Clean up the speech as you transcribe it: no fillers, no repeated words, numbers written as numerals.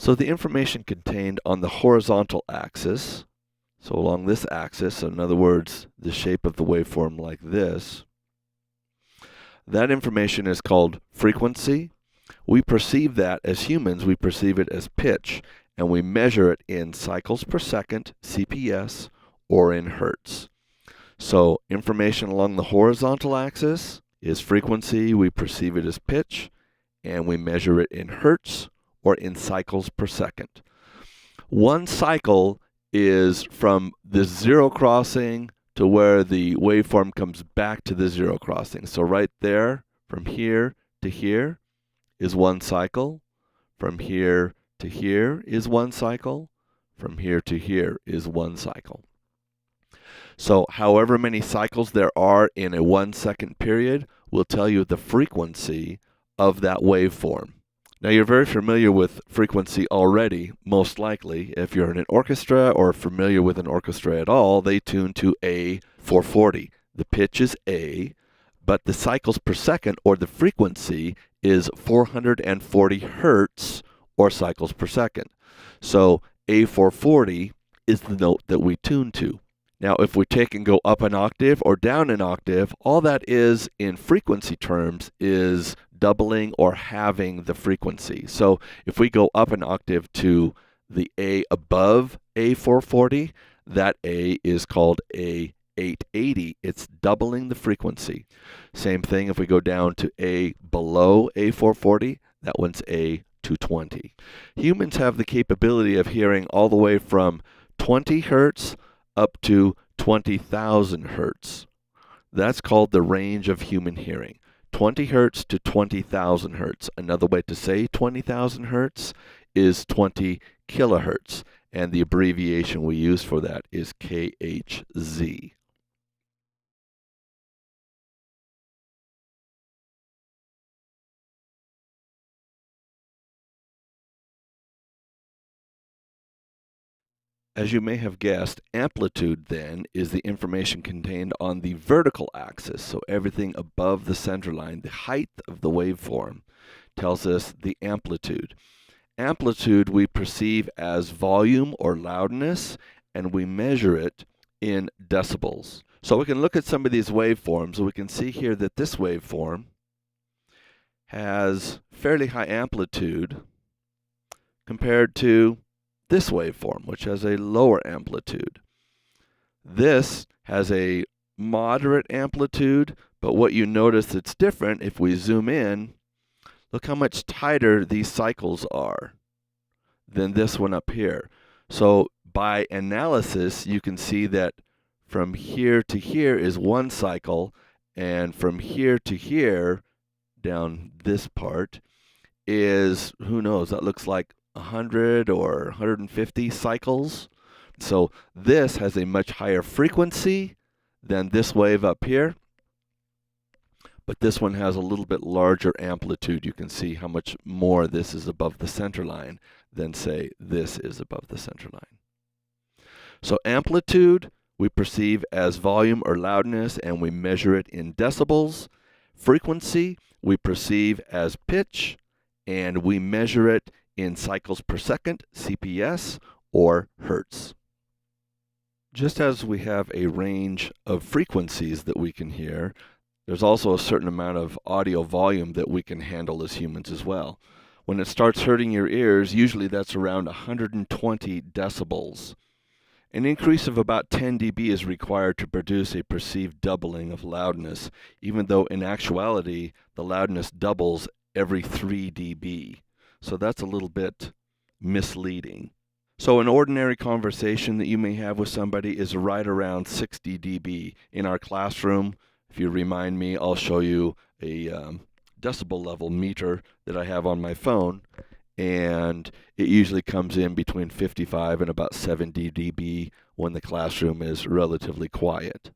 So the information contained on the horizontal axis, so along this axis, so in other words, the shape of the waveform like this, that information is called frequency. We perceive that as humans, we perceive it as pitch, and we measure it in cycles per second, CPS, or in hertz. So information along the horizontal axis is frequency, we perceive it as pitch, and we measure it in hertz or in cycles per second. One cycle is from the zero crossing to where the waveform comes back to the zero crossing. So right there, from here to here, is one cycle. From here to here is one cycle. From here to here is one cycle. So however many cycles there are in a 1 second period will tell you the frequency of that waveform. Now you're very familiar with frequency already, most likely. If you're in an orchestra or familiar with an orchestra at all, they tune to A440. The pitch is A, but the cycles per second, or the frequency, is 440 hertz, or cycles per second. So A440 is the note that we tune to. Now, if we take and go up an octave or down an octave, all that is in frequency terms is doubling or halving the frequency. So if we go up an octave to the A above A440, that A is called A880. It's doubling the frequency. Same thing if we go down to A below A440, that one's A220. Humans have the capability of hearing all the way from 20 hertz up to 20,000 hertz. That's called the range of human hearing. 20 hertz to 20,000 hertz. Another way to say 20,000 hertz is 20 kilohertz, and the abbreviation we use for that is KHZ. As you may have guessed, amplitude then is the information contained on the vertical axis. So everything above the center line, the height of the waveform, tells us the amplitude. Amplitude we perceive as volume or loudness, and we measure it in decibels. So we can look at some of these waveforms, and we can see here that this waveform has fairly high amplitude compared to this waveform, which has a lower amplitude. This has a moderate amplitude, but what you notice that's different, if we zoom in, look how much tighter these cycles are than this one up here. So by analysis, you can see that from here to here is one cycle, and from here to here, down this part, is, who knows, that looks like 100 or 150 cycles. So this has a much higher frequency than this wave up here, but this one has a little bit larger amplitude. You can see how much more this is above the center line than, say, this is above the center line. So amplitude we perceive as volume or loudness, and we measure it in decibels. Frequency we perceive as pitch, and we measure it in cycles per second, CPS, or hertz. Just as we have a range of frequencies that we can hear, there's also a certain amount of audio volume that we can handle as humans as well. When it starts hurting your ears, usually that's around 120 decibels. An increase of about 10 dB is required to produce a perceived doubling of loudness, even though in actuality the loudness doubles every 3 dB. So that's a little bit misleading. So an ordinary conversation that you may have with somebody is right around 60 dB. In our classroom, if you remind me, I'll show you a decibel level meter that I have on my phone, and it usually comes in between 55 and about 70 dB when the classroom is relatively quiet.